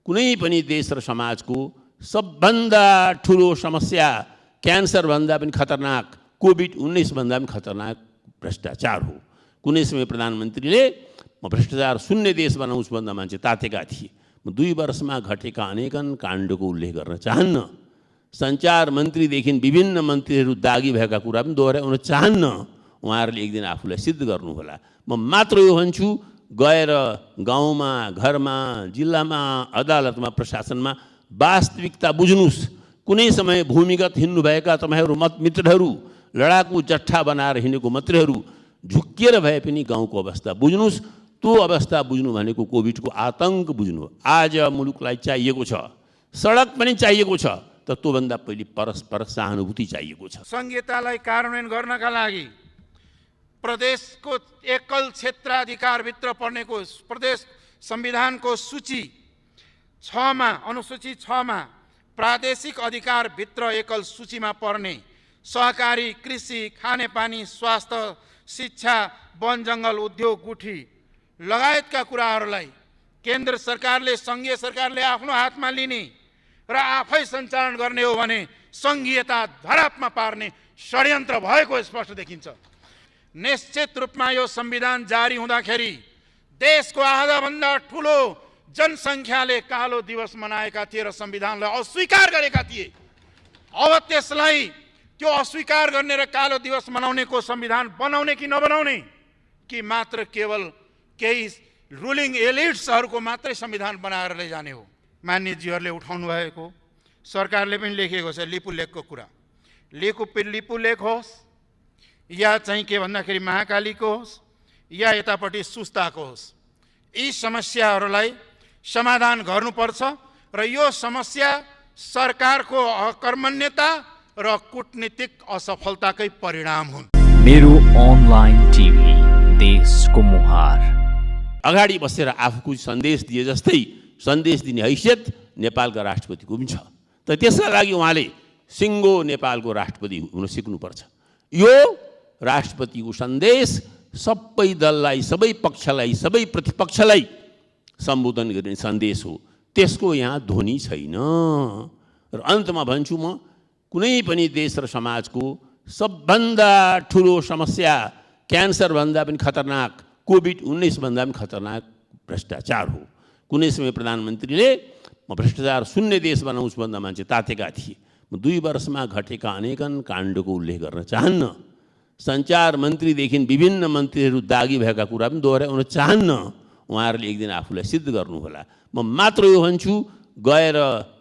कुनै पनि देश र समाजको सबभन्दा ठुलो समस्या क्यान्सर भन्दा पनि खतरनाक, कोभिड-19 भन्दा पनि खतरनाक भ्रष्टाचार हो। कुनै समय प्रधानमन्त्रीले म भ्रष्टाचार शून्य देश बनाउँछु भन्दा मान्छे तातेका थिए। म 2 वर्षमा घटेका अनेकन काण्डको उल्लेख गर्न चाहन्न। सञ्चार मन्त्रीदेखि विभिन्न मन्त्रीहरू दागी भएका कुरा पनि दोहोऱ्याउन चाहन्न। उहाँहरूले एक दिन आफूलाई सिद्ध गर्नुहोला। म मात्र यो भन्छु, गएर गाउँमा, घरमा, जिल्लामा, अदालतमा, प्रशासनमा वास्तविकता बुझ्नुस्। कुनै समय भूमिगत हिँड्नुभएका तपाईँहरू मित्रहरू, लडाकु जट्ठा बनाएर हिँडेको मन्त्रीहरू झुक्किएर भए पनि गाउँको अवस्था बुझ्नुस्। त्यो अवस्था बुझ्नु भनेको कोभिडको आतंक बुझ्नु। आज मुलुकलाई चाहिएको छ, सडक पनि चाहिएको छ, तर त्योभन्दा पहिले परस्पर सहानुभूति चाहिएको छ। संहितालाई कार्यान्वयन गर्नका लागि प्रदेशको एकल क्षेत्राधिकारभित्र पर्नेको प्रदेश संविधानको सूची 6 मा, अनुसूची 6 मा प्रादेशिक अधिकारभित्र एकल सूचीमा पर्ने सहकारी, कृषि, खानेपानी, स्वास्थ्य, शिक्षा, वन जङ्गल, उद्योग, गुठी लगायतका कुराहरूलाई केन्द्र सरकारले, सङ्घीय सरकारले आफ्नो हातमा लिने र आफै सञ्चालन गर्ने हो भने सङ्घीयता धरापमा पार्ने षड्यन्त्र भएको स्पष्ट देखिन्छ। निश्चित रूपमा यो संविधान जारी हुँदाखेरि देशको आधाभन्दा ठुलो जनसङ्ख्याले कालो दिवस मनाएका थिए र संविधानलाई अस्वीकार गरेका थिए। अब त्यसलाई त्यो अस्वीकार गर्ने र कालो दिवस मनाउनेको संविधान बनाउने कि नबनाउने, कि मात्र केवल केही रुलिङ एलिट्सहरूको मात्रै संविधान बनाएर लैजाने हो। मान्यजीहरूले उठाउनु भएको, सरकारले पनि लेखेको छ लिपु लेखको कुरा, लिपु लेख होस् या चाहिँ के भन्दाखेरि महाकालीको होस् या यतापट्टि सुस्ताको होस्, यी समस्याहरूलाई समाधान गर्नुपर्छ र यो समस्या सरकारको अकर्मण्यता र कूटनीतिक असफलताकै परिणाम हुन्। मेरो अनलाइन टिभी, देशको मुहार। अगाडि बसेर आफूको सन्देश दिए जस्तै सन्देश दिने हैसियत नेपालका राष्ट्रपतिको पनि छ। तर त्यसका लागि उहाँले सिङ्गो नेपालको राष्ट्रपति हुन सिक्नुपर्छ। यो राष्ट्रपतिको सन्देश सबै दललाई, सबै पक्षलाई, सबै प्रतिपक्षलाई सम्बोधन गर्ने सन्देश हो। त्यसको यहाँ ध्वनि छैन। र अन्तमा भन्छु, म कुनै पनि देश र समाजको सबभन्दा ठुलो समस्या क्यान्सर भन्दा पनि खतरनाक, कोभिड-19 भन्दा पनि खतरनाक भ्रष्टाचार हो। कुनै समय प्रधानमन्त्रीले म भ्रष्टाचार शून्य देश बनाउँछु भन्दा मान्छे तातेका थिए। म 2 वर्षमा घटेका अनेकन काण्डको उल्लेख गर्न चाहन्न। सञ्चार मन्त्रीदेखि विभिन्न मन्त्रीहरू दागी भएका कुरा पनि दोहोऱ्याउन चाहन्न। उहाँहरूले एक दिन आफूलाई सिद्ध गर्नुहोला। म मात्र यो भन्छु, गएर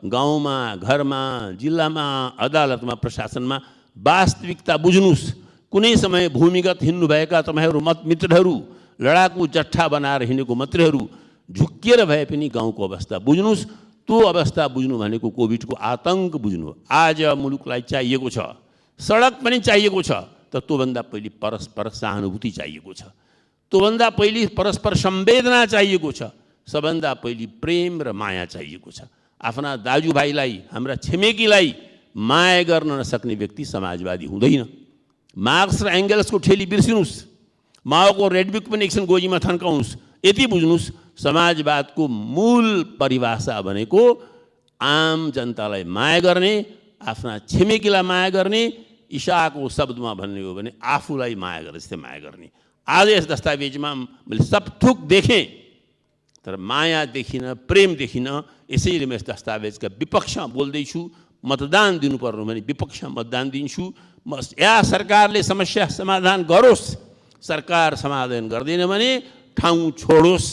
गाउँमा, घरमा, जिल्लामा, अदालतमा, प्रशासनमा वास्तविकता बुझ्नुस्। कुनै समय भूमिगत हिँड्नुभएका तपाईँहरू मित्रहरू, लडाकु जट्ठा बनाएर हिँडेको मन्त्रीहरू झुक्किएर भए पनि गाउँको अवस्था बुझ्नुस्। त्यो अवस्था बुझ्नु भनेको कोभिडको आतंक बुझ्नु। आज मुलुकलाई चाहिएको छ, सडक पनि चाहिएको छ, तर त्योभन्दा पहिले परस्पर सहानुभूति चाहिएको छ। त्योभन्दा पहिले परस्पर संवेदना चाहिएको छ। सबभन्दा पहिले प्रेम र माया चाहिएको छ। आफ्ना दाजुभाइलाई, हाम्रा छिमेकीलाई माया गर्न नसक्ने व्यक्ति समाजवादी हुँदैन। मार्क्स र एङ्गल्सको ठेली बिर्सिनुस्। माओको रेडबुक पनि एकछिन गोजीमा थन्काउनुस्। यति बुझ्नुस्, समाजवादको मूल परिभाषा भनेको आम जनतालाई माया गर्ने, आफ्ना छिमेकीलाई माया गर्ने, ईसाको शब्दमा भन्ने हो भने आफूलाई माया गरे जस्तै माया गर्ने। आज यस दस्तावेजमा मैले सब थुक देखेँ, तर माया देखिनँ, प्रेम देखिनँ। यसैले म यस दस्तावेजका विपक्षमा बोल्दैछु। मतदान दिनुपर्नु भने विपक्षमा मतदान दिन्छु। या सरकारले समस्या समाधान गरोस्, सरकार समाधान गर्दैन भने ठाउँ छोडोस्।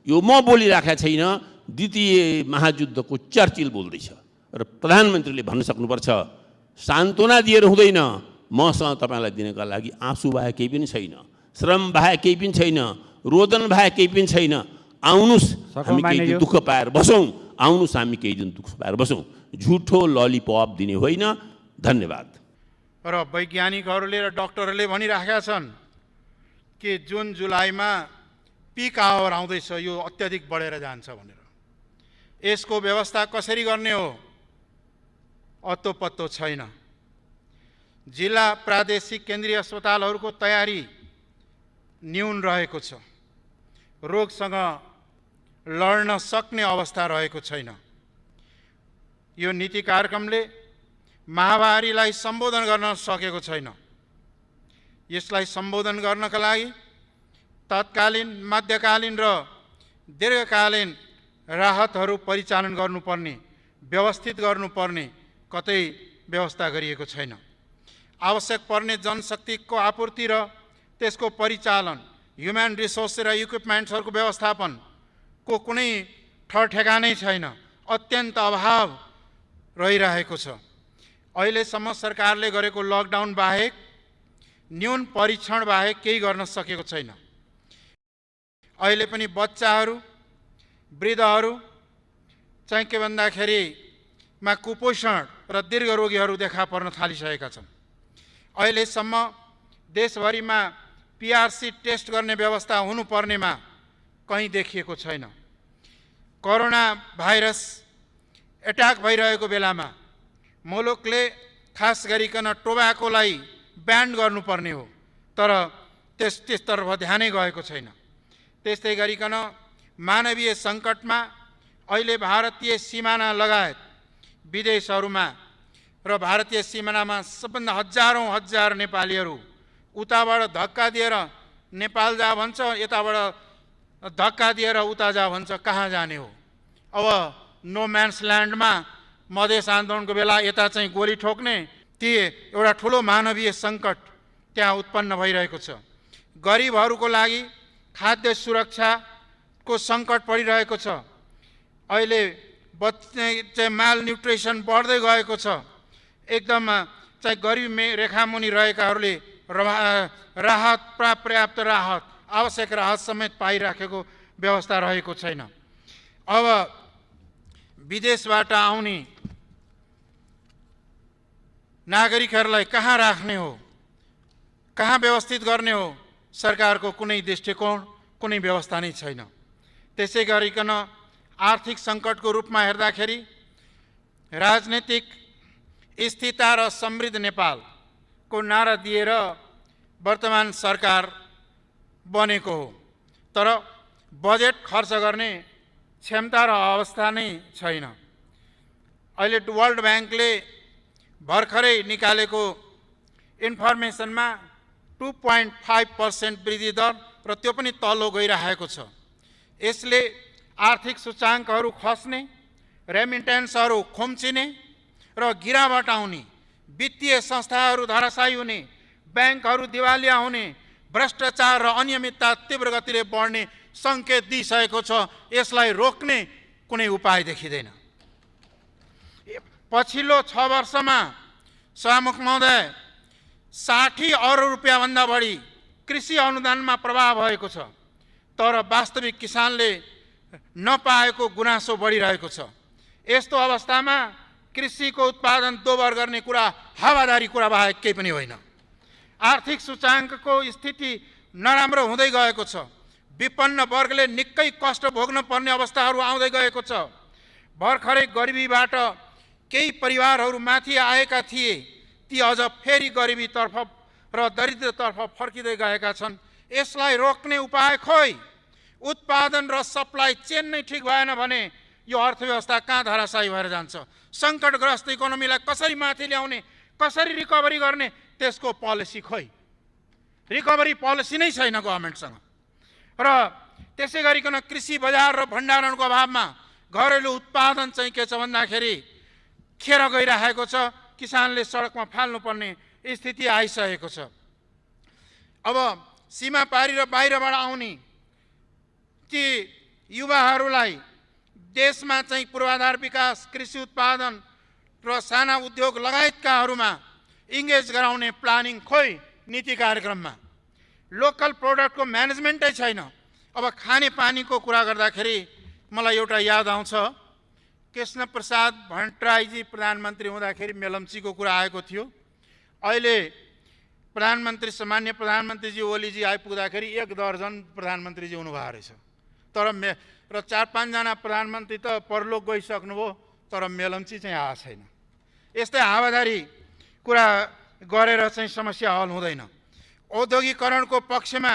यो म बोलिराखेको छैन, द्वितीय महायुद्धको चर्चिल बोल्दैछ। र प्रधानमन्त्रीले भन्न सक्नुपर्छ, सान्त्वना दिएर हुँदैन। मसँग तपाईँलाई दिनका लागि आँसु बाहेक केही पनि छैन, श्रम बाहेक केही पनि छैन, रोदन बाहेक केही पनि छैन। आउनुस्, हामी केही दिन दुःख पाएर बसौँ। आउनुस्, हामी केही दिन दुःख पाएर बसौँ। झुठो ललिपप दिने होइन। धन्यवाद। र वैज्ञानिकहरूले र डाक्टरहरूले भनिराखेका छन् कि जुन जुलाईमा पिक आवर आउँदैछ, यो अत्याधिक बढेर जान्छ भनेर। यसको व्यवस्था कसरी गर्ने हो अत्तो पत्तो छैन। जिल्ला प्रादेशिक केन्द्रीय अस्पतालहरूको तयारी न्यून रहेको छ। रोगसँग लड्न सक्ने अवस्था रहेको छैन। यो नीति कार्यक्रमले महामारीलाई सम्बोधन गर्न सकेको छैन। यसलाई सम्बोधन गर्नका लागि तत्कालीन, मध्यकालीन र दीर्घकालीन राहतहरू परिचालन गर्नुपर्ने, व्यवस्थित गर्नुपर्ने कतै व्यवस्था गरिएको छैन। आवश्यक पर्ने जनशक्तिको आपूर्ति र त्यसको परिचालन, ह्युमन रिसोर्स र इक्विपमेन्ट्सहरूको व्यवस्थापनको कुनै ठहरठेगानै छैन। अत्यन्त अभाव रहिरहेको छ। अहिलेसम्म सरकारले गरेको लकडाउन बाहेक, न्यून परीक्षण बाहेक केही गर्न सकेको छैन। अहिले पनि बच्चाहरू, वृद्धहरू चाहिँ के भन्दाखेरिमा कुपोषण र दीर्घ रोगीहरू देखा पर्न थालिसकेका छन्। अहिलेसम्म देशभरिमा पिआरसी टेस्ट गर्ने व्यवस्था हुनुपर्नेमा कहीँ देखिएको छैन। कोरोना भाइरस एट्याक भइरहेको बेलामा मुलुकले खास गरिकन टोबाकोलाई ब्यान गर्नुपर्ने हो, तर त्यसतर्फ ध्यानै गएको छैन। त्यस्तै गरिकन मानवीय सङ्कटमा अहिले भारतीय सिमाना लगायत विदेशहरूमा र भारतीय सिमानामा सबभन्दा हजारौँ हजार नेपालीहरू उताबाट धक्का दिएर नेपाल जा भन्छ, यताबाट धक्का दिएर उता जा भन्छ। कहाँ जाने हो? अब नो म्यान्स ल्यान्डमा मधेस आन्दोलनको बेला यता चाहिँ गोली ठोक्ने, ती एउटा ठुलो मानवीय सङ्कट त्यहाँ उत्पन्न भइरहेको छ। गरिबहरूको लागि खाद्य सुरक्षाको सङ्कट परिरहेको छ। अहिले चाहिँ माल न्युट्रिसन बढ्दै गएको छ। एकदम चाहिँ गरिब रेखामुनि रहेकाहरूले राहत, पर्याप्त राहत, आवश्यक राहत समेत पाइराखेको व्यवस्था रहेको छैन। अब विदेशबाट आउने नागरिकहरूलाई कहाँ राख्ने हो, कहाँ व्यवस्थित गर्ने हो, सरकारको कुनै दृष्टिकोण, कुनै व्यवस्था नै छैन। त्यसै गरिकन आर्थिक सङ्कटको रूपमा हेर्दाखेरि राजनीतिक स्थिरता र समृद्ध नेपालको नारा दिएर वर्तमान सरकार बनेको हो, तर बजेट खर्च गर्ने क्षमता र अवस्था नै छैन। अहिले वर्ल्ड ब्याङ्कले भर्खरै निकालेको इन्फर्मेसनमा 2.5% वृद्धि दर र त्यो पनि तल्लो गइरहेको छ। यसले आर्थिक सूचाङ्कहरू खस्ने, रेमिटेन्सहरू खुम्चिने र गिरावट आउने, वित्तीय संस्थाहरू धराशायी हुने, ब्याङ्कहरू दिवालिया हुने, भ्रष्टाचार र अनियमितता तीव्र गतिले बढ्ने सङ्केत दिइसकेको छ। यसलाई रोक्ने कुनै उपाय देखिँदैन। पछिल्लो 6 वर्षमा सभामुख महोदय 60 अरब रुपियाँभन्दा बढी कृषि अनुदानमा प्रभाव भएको छ, तर वास्तविक किसानले नपाएको गुनासो बढिरहेको छ। यस्तो अवस्थामा कृषिको उत्पादन दोबर गर्ने कुरा हावादारी कुरा बाहेक केही पनि होइन। आर्थिक सूचाङ्कको स्थिति नराम्रो हुँदै गएको छ। विपन्न वर्गले निकै कष्ट भोग्न पर्ने अवस्थाहरू आउँदै गएको छ। भर्खरै गरिबीबाट केही परिवारहरू माथि आएका थिए, ती अझ फेरि गरिबीतर्फ र दरिद्रतर्फ फर्किँदै गएका छन्। यसलाई रोक्ने उपाय खोइ? उत्पादन र सप्लाई चेन नै ठिक भएन भने यो अर्थव्यवस्था कहाँ धराशायी भएर जान्छ? सङ्कटग्रस्त इकोनोमीलाई कसरी माथि ल्याउने, कसरी रिकभरी गर्ने, त्यसको पोलिसी खोइ? रिकभरी पोलिसी नै छैन गभर्मेन्टसँग। र त्यसै गरिकन कृषि बजार र भण्डारणको अभावमा घरेलु उत्पादन चाहिँ के छ भन्दाखेरि खेर गइरहेको छ। किसानले सडकमा फाल्नुपर्ने स्थिति आइसकेको छ। अब सीमा पारी र बाहिरबाट आउने ती युवाहरूलाई देशमा चाहिँ पूर्वाधार विकास, कृषि उत्पादन र साना उद्योग लगायतकाहरूमा इङ्गेज गराउने प्लानिङ खोइ नीति कार्यक्रममा? लोकल प्रोडक्टको म्यानेजमेन्टै छैन। अब खानेपानीको कुरा गर्दाखेरि मलाई एउटा याद आउँछ, कृष्णप्रसाद भट्टराईजी प्रधानमन्त्री हुँदाखेरि मेलम्चीको कुरा आएको थियो। अहिले प्रधानमन्त्री, सामान्य प्रधानमन्त्रीजी ओलीजी आइपुग्दाखेरि 1 दर्जन प्रधानमन्त्रीजी हुनुभएको रहेछ। तर 4-5 जना प्रधानमन्त्री त परलोक गइसक्नुभयो, तर मेलम्ची चाहिँ आएको छैन। यस्तै हावादारी कुरा गरेर चाहिँ समस्या हल हुँदैन। औद्योगिकरणको पक्षमा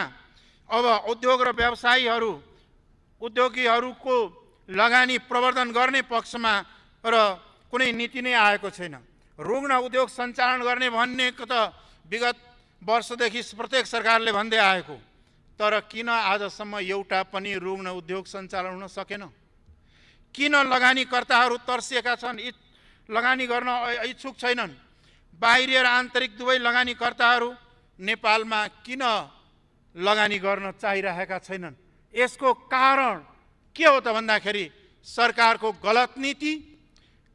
अब उद्योग र व्यवसायीहरू उद्योगीहरूको लगानी प्रवर्धन गर्ने पक्षमा र कुनै नीति नै आएको छैन। रुग्ण उद्योग सञ्चालन गर्ने भनेको त विगत वर्षदेखि प्रत्येक सरकारले भन्दै आएको, तर किन आजसम्म एउटा पनि रुग्ण उद्योग सञ्चालन हुन सकेन? किन लगानीकर्ताहरू तर्सिएका छन्, लगानी गर्न इच्छुक छैनन्? बाहिरी र आन्तरिक दुवै लगानीकर्ताहरू नेपालमा किन लगानी गर्न चाहिरहेका छैनन्? यसको कारण के हो त भन्दाखेरि सरकारको गलत नीति,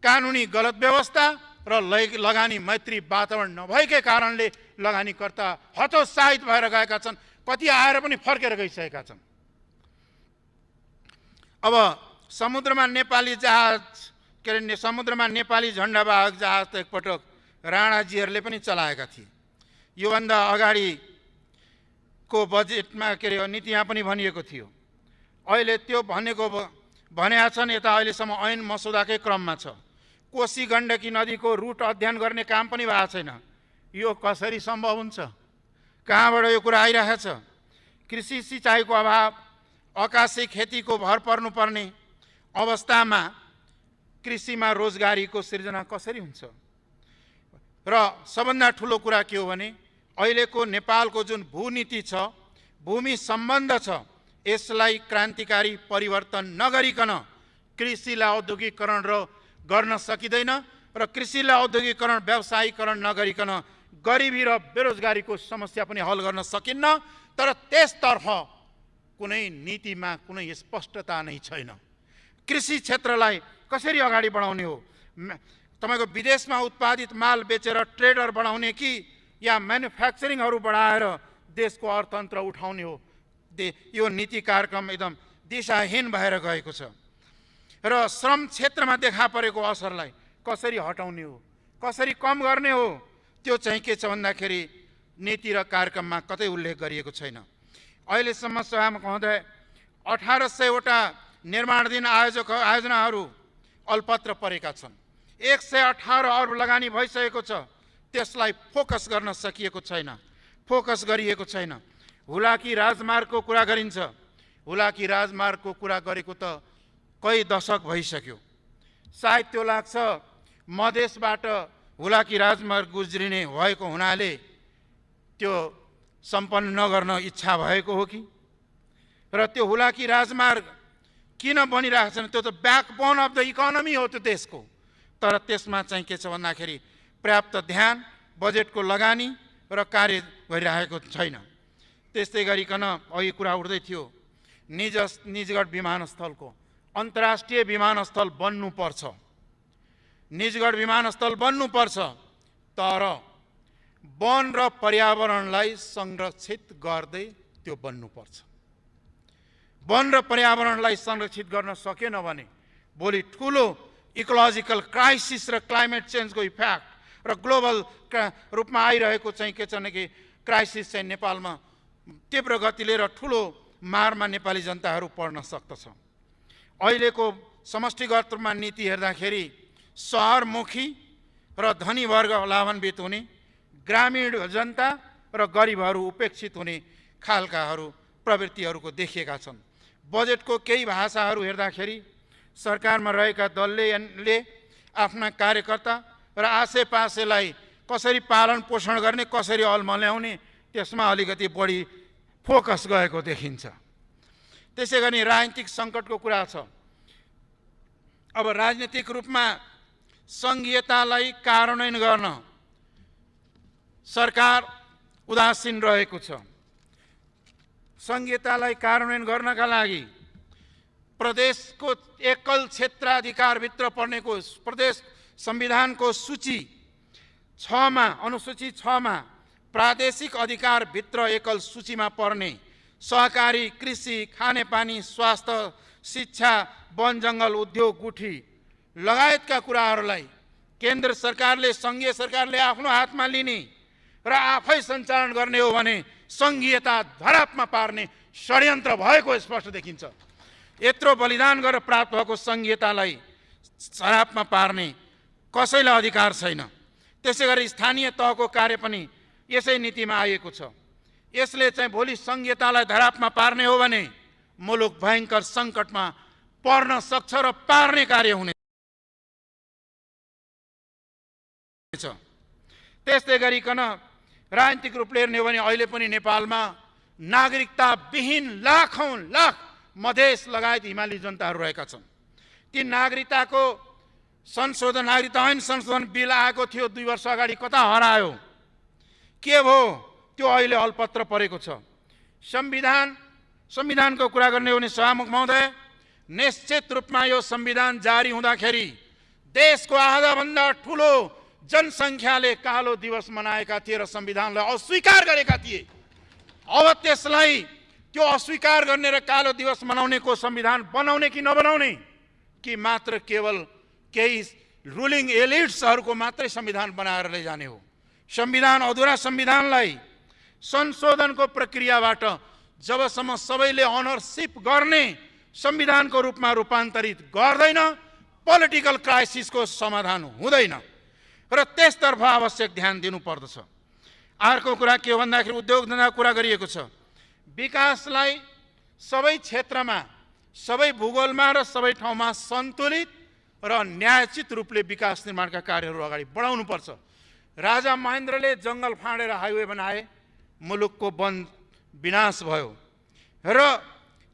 कानुनी गलत व्यवस्था र लगानी मैत्री वातावरण नभएकै कारणले लगानीकर्ता हतोत्साहित भएर गएका छन्। कति आएर पनि फर्केर गइसकेका छन्। अब समुद्रमा नेपाली जहाज के अरे समुद्रमा नेपाली झण्डावाहक जहाज त एकपटक राणाजीहरूले पनि चलाएका थिए। योभन्दा अगाडिको बजेटमा के अरे नीतिमा पनि भनिएको थियो। अहिले त्यो भनेका छन्, यता अहिलेसम्म ऐन मसौदाकै क्रममा छ। कोशी गण्डकी नदीको रुट अध्ययन गर्ने काम पनि भएको छैन। यो कसरी सम्भव हुन्छ? कहाँबाट यो कुरा आइरहेको छ? कृषि सिँचाइको अभाव, आकाशी खेतीको भर पर्नुपर्ने अवस्थामा कृषिमा रोजगारीको सिर्जना कसरी हुन्छ? र सबभन्दा ठुलो कुरा के हो भने अहिलेको नेपालको जुन भूनीति छ, भूमि सम्बन्ध छ, यसलाई क्रान्तिकारी परिवर्तन नगरिकन कृषिलाई औद्योगिकरण गर्न सकिँदैन र कृषिलाई औद्योगिकरण व्यवसायीकरण नगरिकन गरिबी र बेरोजगारीको समस्या पनि हल गर्न सकिन्न। तर त्यसतर्फ कुनै नीतिमा कुनै स्पष्टता नै छैन। कृषि क्षेत्रलाई कसरी अगाडि बढाउने हो? तपाईको विदेशमा उत्पादित माल बेचेर ट्रेडर बढाउने कि या म्यानुफ्याक्चरिङहरू बढाएर देशको अर्थतन्त्र उठाउने हो? यो नीति कार्यक्रम एकदम दिशाहीन भएर गएको छ। र श्रम क्षेत्रमा देखा परेको असरलाई कसरी हटाउने हो, कसरी कम गर्ने हो, त्यो चाहिँ के छ भन्दाखेरि नीति र कार्यक्रममा कतै उल्लेख गरिएको छैन। अहिलेसम्म सभामुख महोदय 1800 वटा निर्माणाधीन आयोजनाहरू अलपत्र परेका छन्। 118 अर्ब लगानी भइसकेको छ, त्यसलाई फोकस गर्न सकिएको छैन, फोकस गरिएको छैन। हुलाकी राजमार्गको कुरा गरिन्छ। हुलाकी राजमार्गको कुरा गरेको त कई दशक भइसक्यो। सायद त्यो लाग्छ मधेसबाट हुलाकी राजमार्ग गुज्रिने भएको हुनाले त्यो सम्पन्न नगर्न इच्छा भएको हो कि? र त्यो हुलाकी राजमार्ग किन बनिरहेको छैन? त्यो त ब्याकबोन अफ द इकोनोमी हो त्यो देशको। तर त्यसमा चाहिँ के छ भन्दाखेरि पर्याप्त ध्यान, बजेटको लगानी र कार्य गरिरहेको छैन। त्यस्तै गरिकन अघि कुरा उठ्दै थियो निजगढ विमानस्थलको। अन्तर्राष्ट्रिय विमानस्थल बन्नुपर्छ, निजगढ विमानस्थल बन्नुपर्छ, तर वन र पर्यावरणलाई संरक्षित गर्दै त्यो बन्नुपर्छ। वन र पर्यावरणलाई संरक्षित गर्न सकेन भने भोलि ठुलो इकोलोजिकल क्राइसिस र क्लाइमेट चेन्जको इफेक्ट र ग्लोबल रूपमा आइरहेको चाहिँ के छ कि क्राइसिस चाहिँ नेपालमा तीव्र गतिले र ठुलो मारमा नेपाली जनताहरू पर्न सक्दछ। अहिलेको समष्टिगत रूपमा नीति हेर्दाखेरि सहरमुखी र धनी वर्ग लाभान्वित हुने, ग्रामीण जनता र गरिबहरू उपेक्षित हुने खालकाहरू प्रवृत्तिहरूको देखिएका छन्। बजेटको केही भाषाहरू हेर्दाखेरि सरकारमा रहेका दलले आफ्ना कार्यकर्ता र आसेपासेलाई कसरी पालन पोषण गर्ने, कसरी अल्मल्याउने, त्यसमा अलिकति बढी फोकस गएको देखिन्छ। त्यसै गरी राजनीतिक सङ्कटको कुरा छ। अब राजनीतिक रूपमा सङ्घीयतालाई कार्यान्वयन गर्न सरकार उदासीन रहेको छ। सङ्घीयतालाई कार्यान्वयन गर्नका लागि प्रदेशको एकल क्षेत्राधिकारभित्र पर्नेको प्रदेश संविधानको सूची 6 मा अनुसूची 6 मा प्रादेशिक अधिकारभित्र एकल सूचीमा पर्ने सहकारी, कृषि, खानेपानी, स्वास्थ्य, शिक्षा, वन जङ्गल, उद्योग, गुठी लगायतका कुराहरूलाई केन्द्र सरकारले, सङ्घीय सरकारले आफ्नो हातमा लिने र आफै सञ्चालन गर्ने हो भने सङ्घीयता धरापमा पार्ने षड्यन्त्र भएको स्पष्ट देखिन्छ। यत्रो बलिदान गरेर प्राप्त भएको सङ्घीयतालाई धरापमा पार्ने कसैलाई अधिकार छैन। त्यसै गरी स्थानीय तहको कार्य पनि यसै नीतिमा आएको छ। यसले चाहिँ भोलि सङ्घीयतालाई धरापमा पार्ने हो भने मुलुक भयङ्कर सङ्कटमा पर्न सक्छ र पार्ने कार्य हुनेछ। त्यस्तै गरिकन राजनीतिक रूप हेर्ने हो भने अहिले पनि नेपालमा नागरिकता विहीन लाखौं लाख मधेस लगायत हिमाली जनताहरू रहेका छन्। ती नागरिकताको संशोधन, नागरिकता ऐन संशोधन बिल आएको थियो 2 वर्ष अगाडि, कता हरायो, के भयो? त्यो अहिले हलपत्र परेको छ। संविधानको कुरा गर्ने हो भने सभामुख महोदय, निश्चित रूपमा यो संविधान जारी हुँदाखेरि देशको आधाभन्दा ठुलो जनसङ्ख्याले कालो दिवस मनाएका थिए र संविधानलाई अस्वीकार गरेका थिए। अब त्यसलाई त्यो अस्वीकार गर्ने र कालो दिवस मनाउनेको संविधान बनाउने कि नबनाउने, कि मात्र केवल केही रुलिङ एलिट्सहरूको मात्रै संविधान बनाएर लैजाने हो? संविधान अधुरा संविधानलाई संशोधनको प्रक्रियाबाट जबसम्म सबैले अनरसिप गर्ने संविधानको रूपमा रूपान्तरित गर्दैन, पोलिटिकल क्राइसिसको समाधान हुँदैन र त्यसतर्फ आवश्यक ध्यान दिनुपर्दछ। अर्को कुरा के हो भन्दाखेरि उद्योग धन्दाको कुरा गरिएको छ। विकासलाई सबै क्षेत्रमा, सबै भूगोलमा र सबै ठाउँमा सन्तुलित र न्यायोचित रूपले विकास निर्माणका कार्यहरू अगाडि बढाउनुपर्छ। राजा महेन्द्रले जङ्गल फाँडेर हाइवे बनाए, मुलुकको वन विनाश भयो र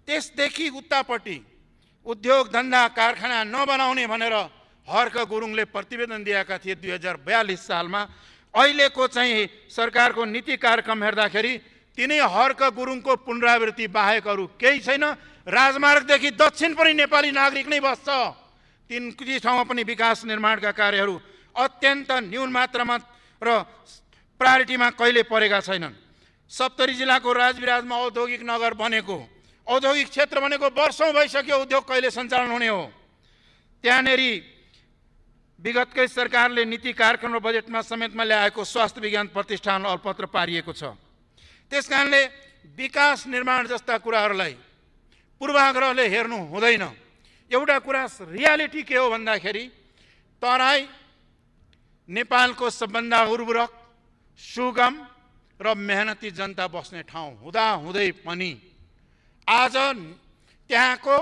त्यसदेखि उतापट्टि उद्योग धन्दा कारखाना नबनाउने भनेर हर्क गुरुङले प्रतिवेदन दिएका थिए 2042 सालमा। अहिलेको चाहिँ सरकारको नीति कार्यक्रम हेर्दाखेरि तिनै हर्क गुरुङको पुनरावृत्ति बाहेक अरू केही छैन। राजमार्गदेखि दक्षिण पनि नेपाली नागरिक नै बस्छ। तीन ठाउँमा पनि विकास निर्माणका कार्यहरू अत्यन्त न्यून मात्रामा र प्रायोरिटीमा कहिले परेका छैनन्। सप्तरी जिल्लाको राजविराजमा औद्योगिक नगर बनेको, औद्योगिक क्षेत्र बनेको वर्षौं भइसक्यो, उद्योग कहिले सञ्चालन हुने हो? त्यहाँनेरि विगतकै सरकारले नीति कार्यक्रम र बजेटमा समेतमा ल्याएको स्वास्थ्य विज्ञान प्रतिष्ठान अलपत्र पारिएको छ। त्यसकारणले विकास निर्माण जस्ता कुराहरूलाई पूर्वाग्रहले हेर्नु हुँदैन। एउटा कुरा रियालिटी के हो भन्दाखेरि तराई नेपालको सबभन्दा उर्वरक, सुगम र मेहनती जनता बस्ने ठाउँ हुँदाहुँदै पनि आज त्यहाँको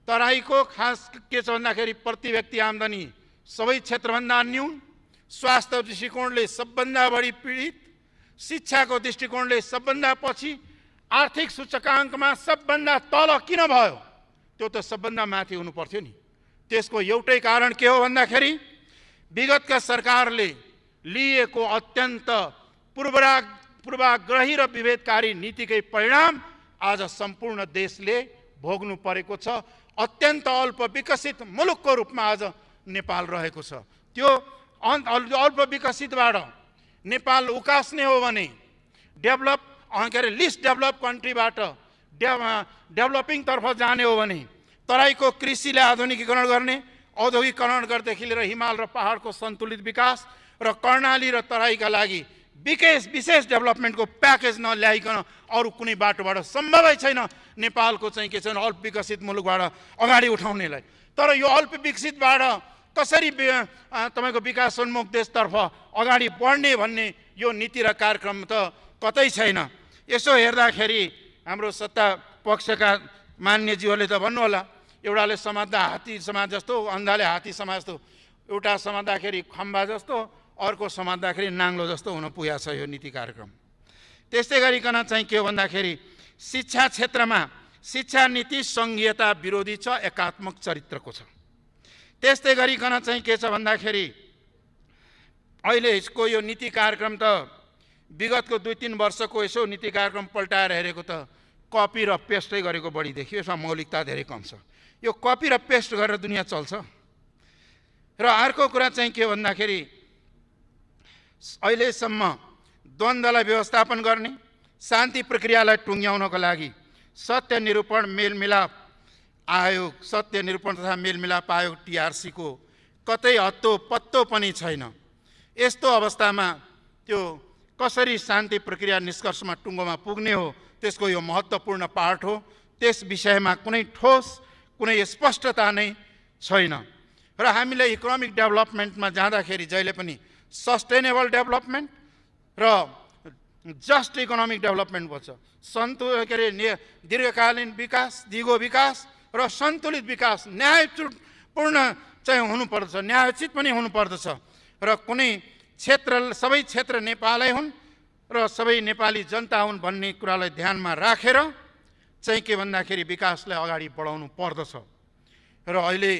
तराईको खास के छ भन्दाखेरि प्रति व्यक्ति आम्दानी सबै क्षेत्रभन्दा न्यून, स्वास्थ्य दृष्टिकोणले सबभन्दा बढी पीडित, शिक्षाको दृष्टिकोणले सबभन्दा पछि, आर्थिक सूचकाङ्कमा सबभन्दा तल किन भयो? त्यो त सबभन्दा माथि हुनु पर्थ्यो नि। त्यसको एउटै कारण के हो भन्दाखेरि विगतका सरकारले लिएको अत्यन्त पूर्वाग्रही र विभेदकारी नीतिकै परिणाम आज सम्पूर्ण देशले भोग्नु परेको छ। अत्यन्त अल्प विकसित मुलुकको रूपमा आज नेपाल रहेको छ। त्यो अल्प विकसितबाट नेपाल उकास्ने हो भने लिस्ट डेभलप कन्ट्रीबाट डेभलपिङ तर्फ जाने हो भने तराईको कृषिलाई आधुनिकीकरण गर्ने, औद्योगिकरण गर्दैदेखि लिएर हिमाल र पहाडको सन्तुलित विकास र कर्णाली र तराईका लागि विशेष डेभलपमेन्टको प्याकेज नल्याइकन अरू कुनै बाटोबाट सम्भवै छैन नेपालको चाहिँ के छैन अल्प विकसित मुलुकबाट अगाडि उठाउनेलाई। तर यो अल्प विकसितबाट कसरी तपाईँको विकासोन्मुख देशतर्फ अगाडि बढ्ने भन्ने यो नीति र कार्यक्रम त कतै छैन। यसो हेर्दाखेरि हाम्रो सत्ता पक्षका मान्यज्यूहरूले त भन्नुहोला, एउटाले समात्दा हात्ती समाज जस्तो, अन्धाले हात्ती समाज जस्तो, एउटा समात्दाखेरि खम्बा जस्तो, अर्को समात्दाखेरि नाङ्लो जस्तो हुन पुगेको छ यो नीति कार्यक्रम। त्यस्तै गरिकन चाहिँ के हो भन्दाखेरि शिक्षा क्षेत्रमा शिक्षा नीति सङ्घीयता विरोधी छ, एकात्मक चरित्रको छ। त्यस्तै गरिकन चाहिँ के छ भन्दाखेरि अहिलेको यो नीति कार्यक्रम त विगतको 2-3 वर्षको यसो नीति कार्यक्रम पल्टाएर हेरेको त कपी र पेस्टै गरेको बढी देखियो। यसमा मौलिकता धेरै कम छ। यो कपी र पेस्ट गरेर दुनियाँ चल्छ। र अर्को कुरा चाहिँ के भन्दाखेरि अहिलेसम्म द्वन्द्वलाई व्यवस्थापन गर्ने, शान्ति प्रक्रियालाई टुङ्ग्याउनको लागि सत्य निरूपण मेलमिलाप आयोग, सत्य निरूपण तथा मेलमिलाप आयोग TRC को कतै हत्तो पत्तो पनि छैन। यस्तो अवस्थामा त्यो कसरी शान्ति प्रक्रिया निष्कर्षमा टुङ्गोमा पुग्ने हो, त्यसको यो महत्त्वपूर्ण पाठ हो। त्यस विषयमा कुनै ठोस, कुनै स्पष्टता नै छैन। र हामीले इकोनोमिक डेभलपमेन्टमा जाँदाखेरि जहिले पनि सस्टेनेबल डेभलपमेन्ट र जस्ट इकोनोमिक डेभलपमेन्ट पर्छ, दीर्घकालीन विकास, दिगो विकास र सन्तुलित विकास, न्यायपूर्ण चाहिँ हुनुपर्दछ, न्यायोचित पनि हुनुपर्दछ र कुनै क्षेत्र, सबै क्षेत्र नेपालै हुन् र सबै नेपाली जनता हुन् भन्ने कुरालाई ध्यानमा राखेर चाहिँ के भन्दाखेरि विकासलाई अगाडि बढाउनु पर्दछ। र अहिले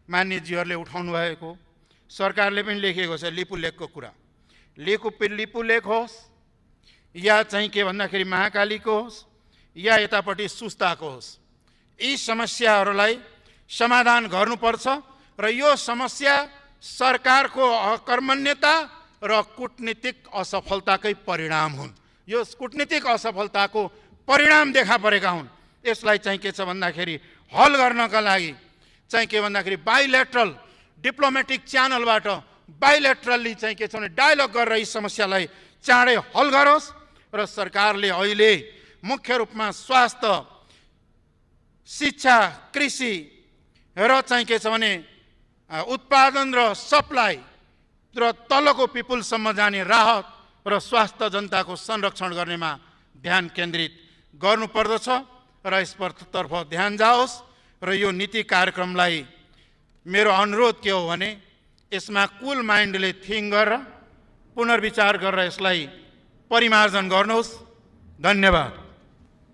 मान्यजीहरूले उठाउनु भएको, सरकारले पनि लेखेको छ लिपु लेकको कुरा, लिपु लेक होस् या चाहिँ के भन्दाखेरि महाकालीको होस् या यतापट्टि सुस्ताको होस्, यी समस्याहरूलाई समाधान गर्नुपर्छ र यो समस्या सरकारको अकर्मण्यता र कूटनीतिक असफलताकै परिणाम हुन्। यो कूटनीतिक असफलताको परिणाम देखा परेका हुन्। यसलाई चाहिँ के छ भन्दाखेरि हल गर्नका लागि चाहिँ के भन्दाखेरि बाइलेटरल डिप्लोमेटिक च्यानलबाट बाइलेटरली चाहिँ के छ भने डायलग गरेर यी समस्यालाई चाँडै हल गरोस् र सरकारले अहिले मुख्य रूपमा स्वास्थ्य, शिक्षा, कृषि र चाहिँ के छ भने उत्पादन र सप्लाई र तलको पिपुलसम्म जाने राहत र स्वास्थ्य जनताको संरक्षण गर्नेमा ध्यान केन्द्रित गर्नुपर्दछ र यसतर्फ ध्यान जाओस्। र यो नीति कार्यक्रमलाई मेरो अनुरोध के हो भने यसमा कुल माइन्डले थिङ्क गरेर पुनर्विचार गरेर यसलाई परिमार्जन गर्नुहोस्। धन्यवाद।